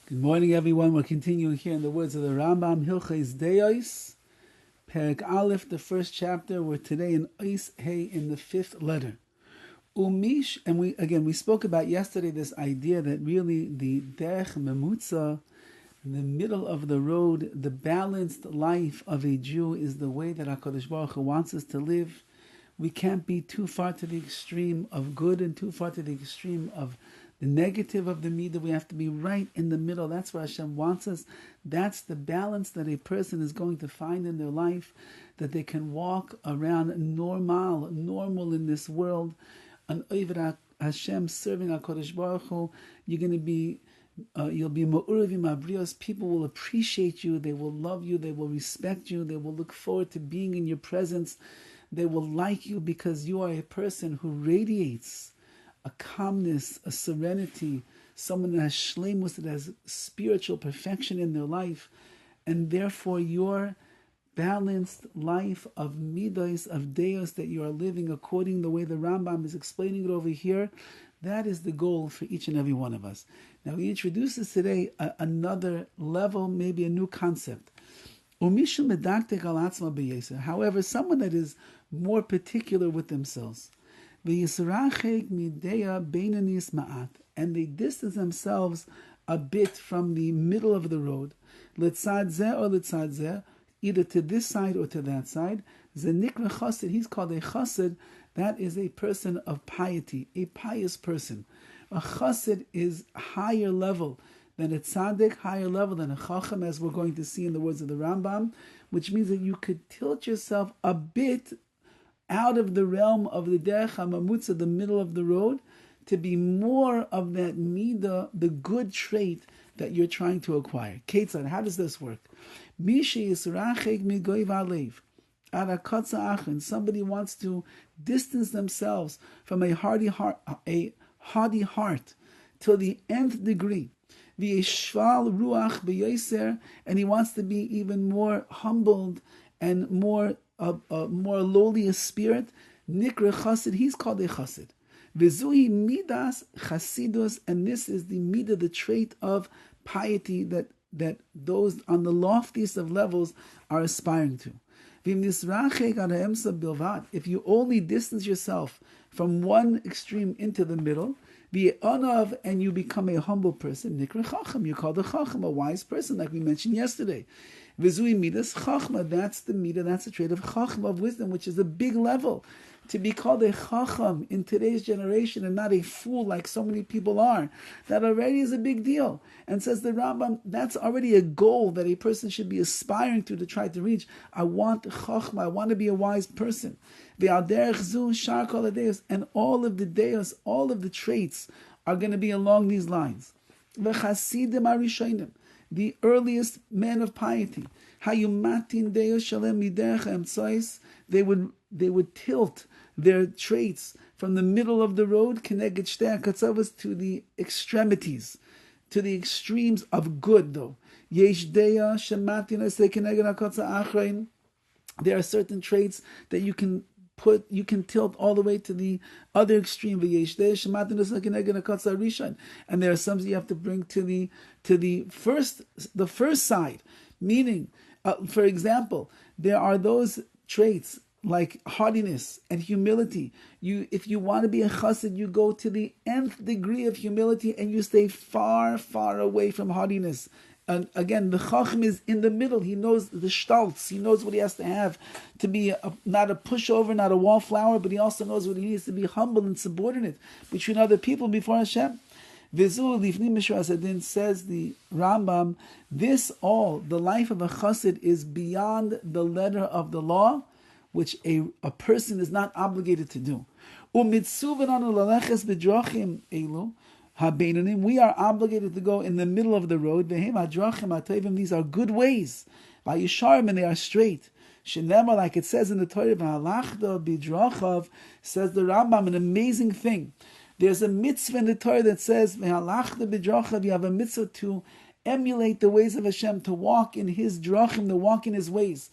Good morning, everyone. We're continuing here in the words of the RAMBAM, Hilches Deos, Perek Aleph, the first chapter. We're today in Ois Hey in the fifth letter. Umish, and we spoke about yesterday this idea that really the Derech Memutza, the middle of the road, the balanced life of a Jew is the way that HaKadosh Baruch Hu wants us to live. We can't be too far to the extreme of good and too far to the extreme of the negative of the midah. We have to be right in the middle. That's where Hashem wants us. That's the balance that a person is going to find in their life, that they can walk around normal in this world. An Oived Hashem, serving HaKadosh Baruch Hu, you're going to be you'll be ma'uravim abrios. People will appreciate you. They will love you. They will respect you. They will look forward to being in your presence. They will like you because you are a person who radiates a calmness, a serenity, someone that has shleimus, that has spiritual perfection in their life, and therefore your balanced life of midos, of deos, that you are living according to the way the Rambam is explaining it over here, that is the goal for each and every one of us. Now he introduces today another level, maybe a new concept. However, someone that is more particular with themselves, and they distance themselves a bit from the middle of the road, either to this side or to that side. He's called a chassid. That is a person of piety, a pious person. A chassid is higher level than a tzaddik, higher level than a chacham, as we're going to see in the words of the Rambam, which means that you could tilt yourself a bit out of the realm of the derech hamamutza, the middle of the road, to be more of that midah, the good trait that you're trying to acquire. Ketzad, how does this work? Somebody wants to distance themselves from a haughty heart till the nth degree. And he wants to be even more humbled and more lowly a spirit. Nikra chassid, he's called a chassid. V'zuhi midas chasidus, and this is the midah, the trait of piety that those on the loftiest of levels are aspiring to. If you only distance yourself from one extreme into the middle, and you become a humble person, nikra chacham, you're called a chacham, a wise person, like we mentioned yesterday. V'zui midas chachma, that's the midah, that's the trait of chacham, of wisdom, which is a big level. To be called a chacham in today's generation and not a fool like so many people are, that already is a big deal. And says the Rambam, that's already a goal that a person should be aspiring to try to reach. I want chachma, I want to be a wise person. And all of the deos, all of the traits are going to be along these lines. The earliest men of piety, they would tilt their traits from the middle of the road to the extremities, to the extremes of good, though. There are certain traits that you can tilt all the way to the other extreme. And there are some you have to bring to the first side. Meaning, for example, there are those traits like haughtiness and humility. If you want to be a chassid, you go to the nth degree of humility and you stay far, far away from haughtiness. And again, the chacham is in the middle. He knows the stolz. He knows what he has to have to be not a pushover, not a wallflower, but he also knows what he needs to be humble and subordinate between other people before Hashem. Vizu lifnim mishra asadin, says the Rambam, this all, the life of a chassid, is beyond the letter of the law, which a person is not obligated to do. We are obligated to go in the middle of the road. These are good ways. And they are straight. Like it says in the Torah, says the Rambam, an amazing thing. There's a mitzvah in the Torah that says, you have a mitzvah to emulate the ways of Hashem, to walk in His drachim, to walk in His ways.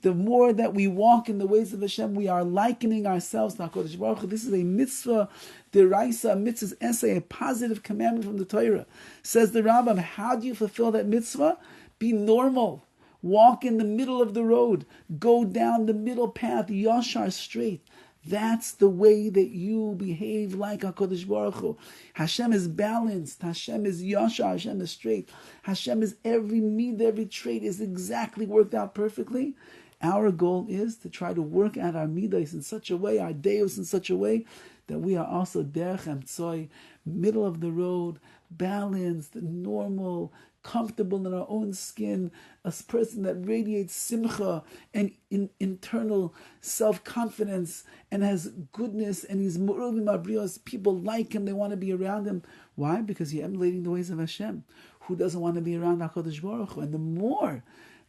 The more that we walk in the ways of Hashem, we are likening ourselves to HaKadosh Baruch Hu. This is a mitzvah deraisa, a mitzvah's essay, a positive commandment from the Torah. Says the RAMBAM, how do you fulfill that mitzvah? Be normal. Walk in the middle of the road. Go down the middle path, yashar, straight. That's the way that you behave like HaKadosh Baruch Hu. Hashem is balanced. Hashem is yashar. Hashem is straight. Hashem is every midah, every trait is exactly worked out perfectly. Our goal is to try to work out our midas in such a way, our deos in such a way, that we are also derech emtsoy, middle of the road, balanced, normal, comfortable in our own skin, a person that radiates simcha and internal self-confidence and has goodness, and he's mu'rovim abrios. People like him, they want to be around him. Why? Because he's emulating the ways of Hashem. Who doesn't want to be around HaKadosh Baruch Hu? And the more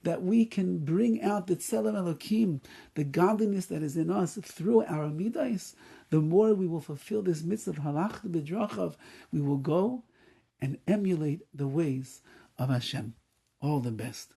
that we can bring out the tzelem Elokim, the godliness that is in us through our midas, the more we will fulfill this mitzvah of halach b'drachav. We will go and emulate the ways of Hashem. All the best.